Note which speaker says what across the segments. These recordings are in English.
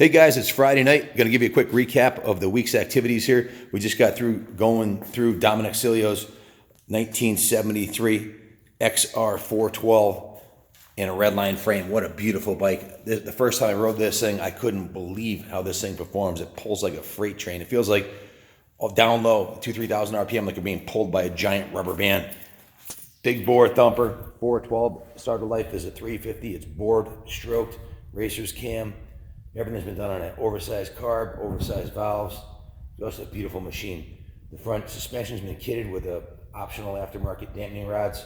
Speaker 1: Hey guys, it's Friday night. Going to give you a quick recap of the week's activities here. We just got through going through Dominic Cilio's 1973 XR412 in a Redline frame. What a beautiful bike. The first time I rode this thing, I couldn't believe how this thing performs. It pulls like a freight train. It feels like down low, 2,000-3,000 RPM, like you're being pulled by a giant rubber band. Big bore thumper, 412. Start of life is a 350. It's bored, stroked, racer's cam. Everything's been done on an oversized carb, oversized valves. Just a beautiful machine. The front suspension's been kitted with a optional aftermarket dampening rods,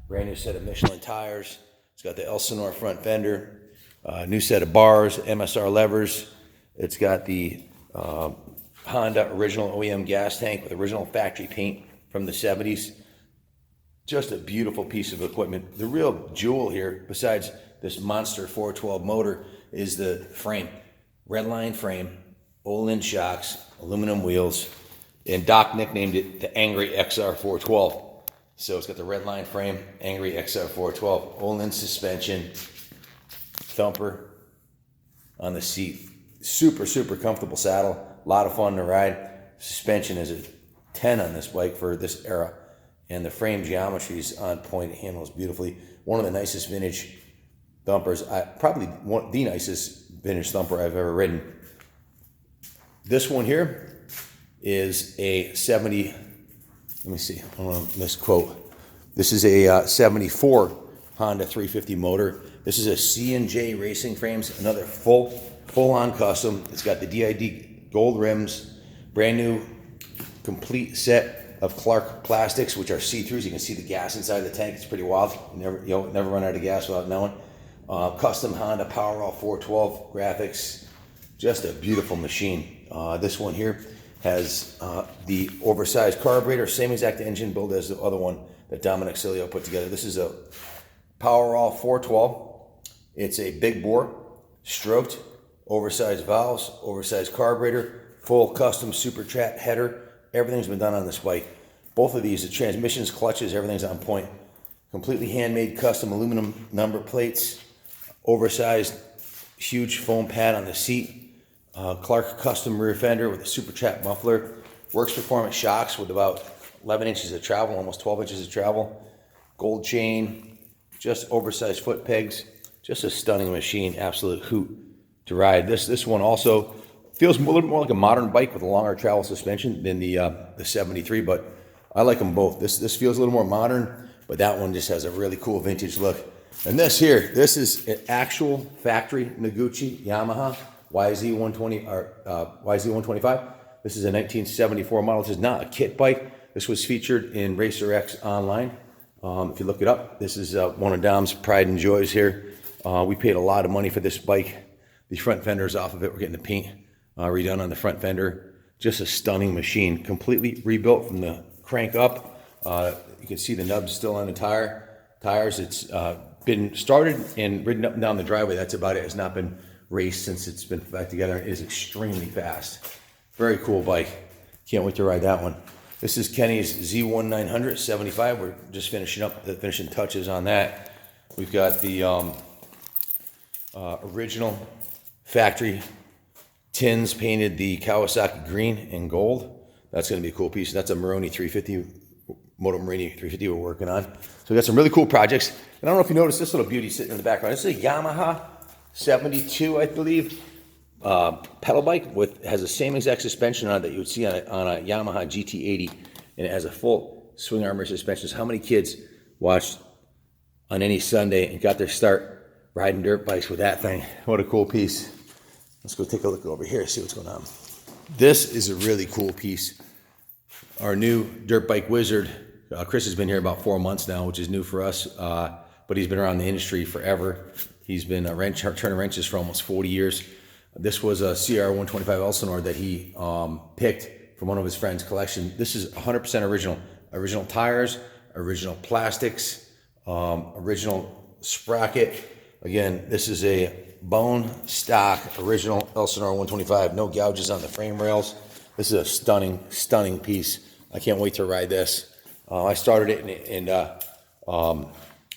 Speaker 1: brand new set of Michelin tires. It's got the Elsinore front fender, new set of bars, MSR levers. It's got the Honda original OEM gas tank with original factory paint from the 70s. Just a beautiful piece of equipment. The real jewel here, besides this monster 412 motor, is the frame. Redline frame, Olin shocks, aluminum wheels, and Doc nicknamed it the Angry XR412. So it's got the Redline frame, Angry XR412, Olin suspension, thumper on the seat. Super, super comfortable saddle. A lot of fun to ride. Suspension is a 10 on this bike for this era. And the frame geometry is on point. It handles beautifully. One of the nicest vintage thumpers, probably the nicest vintage thumper I've ever ridden. This one here is a 70, let me see, I don't want to misquote. This is a 74 Honda 350 motor. This is a C&J Racing Frames, another full-on custom. It's got the DID gold rims, brand new complete set of Clark plastics, which are see-throughs. You can see the gas inside the tank. It's pretty wild. You never run out of gas without knowing. Custom Honda Powerall 412 graphics. Just a beautiful machine. This one here has the oversized carburetor, same exact engine build as the other one that Dominic Cilio put together. This is a Powerall 412. It's a big bore, stroked, oversized valves, oversized carburetor, full custom super trap header. Everything's been done on this bike. Both of these, the transmissions, clutches, everything's on point. Completely handmade custom aluminum number plates, oversized huge foam pad on the seat, Clark custom rear fender with a super trap muffler, Works Performance shocks with about 11 inches of travel, almost 12 inches of travel, gold chain, just oversized foot pegs, just a stunning machine, absolute hoot to ride. This one also feels a little more like a modern bike with a longer travel suspension than the 73, but I like them both. This feels a little more modern, but that one just has a really cool vintage look. And this here, this is an actual factory Noguchi Yamaha YZ120 or YZ125. This is a 1974 model. This is not a kit bike. This was featured in Racer X online. If you look it up, this is one of Dom's pride and joys here. We paid a lot of money for this bike. The front fender's off of it. We're getting the paint redone on the front fender. Just a stunning machine, completely rebuilt from the crank up. You can see the nubs still on the tires. It's been started and ridden up and down the driveway. That's about it. It's not been raced since it's been back together. It is extremely fast. Very cool bike. Can't wait to ride that one. This is Kenny's Z1900 75. We're just finishing up the finishing touches on that. We've got the original factory tins painted the Kawasaki green and gold. That's going to be a cool piece. That's a Maroni 350, Moto Marini 350 we're working on. So we got some really cool projects. And I don't know if you noticed this little beauty sitting in the background. This is a Yamaha 72, I believe, pedal bike has the same exact suspension on it that you would see on a Yamaha GT80, and it has a full swing arm suspension. So how many kids watched on any Sunday and got their start riding dirt bikes with that thing? What a cool piece. Let's go take a look over here, see what's going on. This is a really cool piece. Our new dirt bike wizard, Chris has been here about 4 months now, which is new for us, but he's been around the industry forever. He's been turning wrenches for almost 40 years. This was a CR125 Elsinore that he picked from one of his friends' collection. This is 100% original. Original tires, original plastics, original sprocket. Again, this is a bone stock original Elsinore 125. No gouges on the frame rails. This is a stunning, stunning piece. I can't wait to ride this. I started it and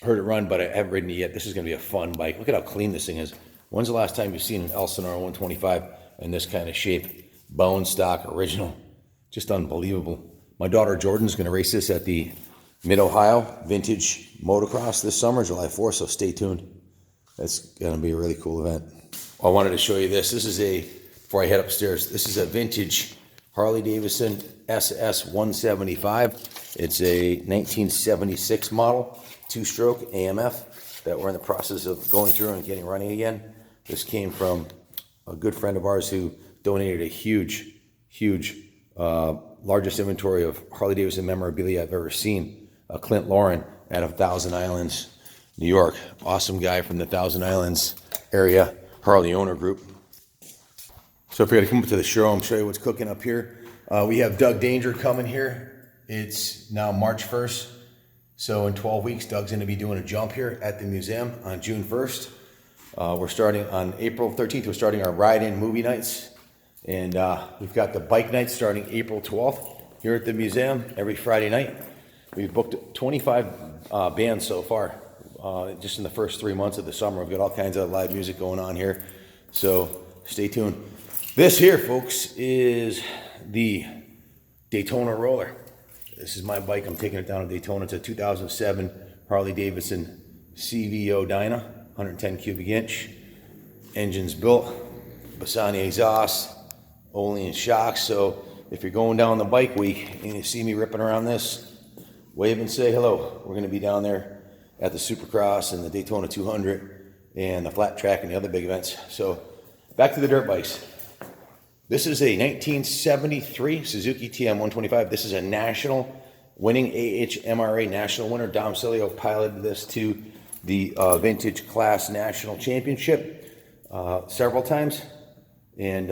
Speaker 1: heard it run, but I haven't ridden it yet. This is going to be a fun bike. Look at how clean this thing is. When's the last time you've seen an Elsinore 125 in this kind of shape? Bone stock, original, just unbelievable. My daughter Jordan's going to race this at the Mid-Ohio Vintage Motocross this summer, July 4th, so stay tuned. That's going to be a really cool event. I wanted to show you this. This is before I head upstairs, this is a vintage Harley-Davidson SS175. It's a 1976 model, two-stroke AMF that we're in the process of going through and getting running again. This came from a good friend of ours who donated a huge, largest inventory of Harley-Davidson memorabilia I've ever seen. Clint Lauren out of Thousand Islands, New York. Awesome guy from the Thousand Islands area Harley owner group. So if we're going to come up to the showroom, show you what's cooking up here. We have Doug Danger coming here. It's now March 1st. So in 12 weeks, Doug's going to be doing a jump here at the museum on June 1st. We're starting on April 13th. We're starting our ride-in movie nights. And we've got the bike nights starting April 12th here at the museum every Friday night. We've booked 25 bands so far. Just in the first 3 months of the summer. We've got all kinds of live music going on here. So stay tuned. This here, folks, is the Daytona Roller. This is my bike. I'm taking it down to Daytona. It's a 2007 Harley-Davidson CVO Dyna, 110 cubic inch. Engine's built, Bassani exhaust, Olean shocks. So if you're going down the bike week and you see me ripping around this, wave and say hello. We're going to be down there at the Supercross and the Daytona 200 and the flat track and the other big events. So back to the dirt bikes. This is a 1973 Suzuki Tm 125. This is a national winning AHMRA national winner. Dom Cilio piloted this to the Vintage Class National Championship several times. And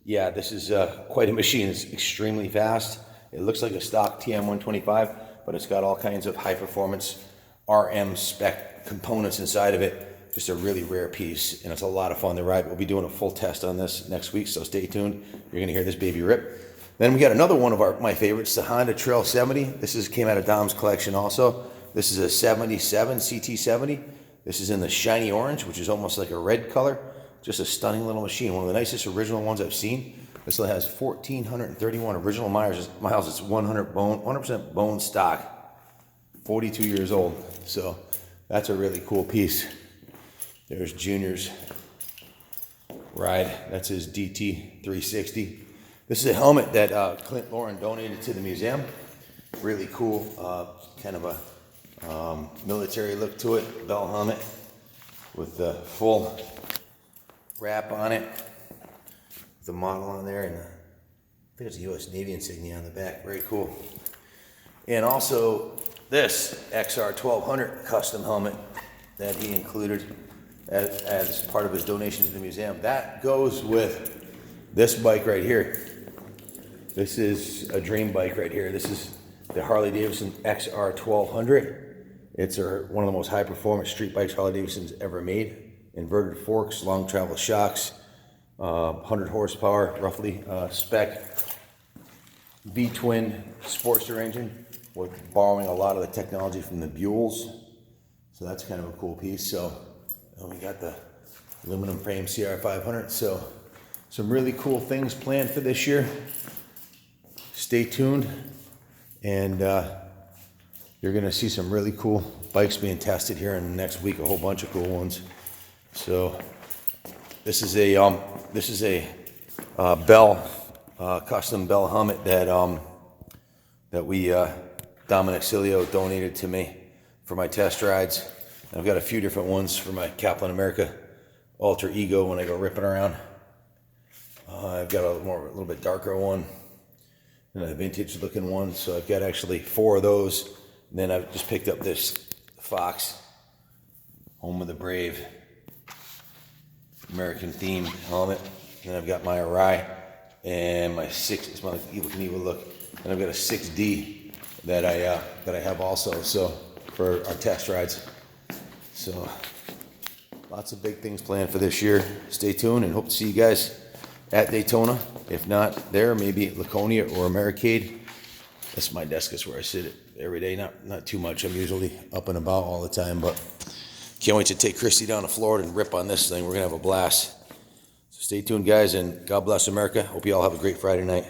Speaker 1: yeah, this is quite a machine. It's extremely fast. It looks like a stock TM 125. But it's got all kinds of high performance RM spec components inside of it. Just a really rare piece, and it's a lot of fun to ride. We'll be doing a full test on this next week, so stay tuned. You're gonna hear this baby rip. Then we got another one of my favorites, the Honda Trail 70. This came out of Dom's collection also. This is a 77 CT70. This is in the shiny orange, which is almost like a red color. Just a stunning little machine. One of the nicest original ones I've seen. This one has 1,431 original miles. It's 100% bone stock, 42 years old. So that's a really cool piece. There's Junior's ride. That's his DT 360. This is a helmet that Clint Lauren donated to the museum. Really cool, kind of a military look to it. Bell helmet with the full wrap on it. The model on there, and I think it's a U.S. Navy insignia on the back. Very cool. And also this XR412 custom helmet that he included as part of his donation to the museum. That goes with this bike right here. This is a dream bike right here. This is the Harley-Davidson XR412. It's one of the most high-performance street bikes Harley-Davidson's ever made. Inverted forks, long travel shocks. 100 horsepower, roughly, spec V-twin Sportster engine with borrowing a lot of the technology from the Buells. So that's kind of a cool piece. So we got the aluminum frame CR500. So some really cool things planned for this year. Stay tuned, and you're going to see some really cool bikes being tested here in the next week. A whole bunch of cool ones. So this is a Bell custom Bell helmet that we Dominic Cilio donated to me for my test rides. And I've got a few different ones for my Kaplan America alter ego when I go ripping around. I've got a little bit darker one and a vintage looking one. So I've got actually 4 of those. And then I've just picked up this Fox Home of the Brave American themed helmet. And then I've got my Arai and my 6. It's my evil look. And I've got a 6D that I have also. So for our test rides. So lots of big things planned for this year. Stay tuned and hope to see you guys at Daytona. If not there, maybe at Laconia or Americade. That's my desk. That's where I sit every day. Not too much. I'm usually up and about all the time, but Can't wait to take Christy down to Florida and rip on this thing. We're going to have a blast. So stay tuned, guys, and God bless America. Hope you all have a great Friday night.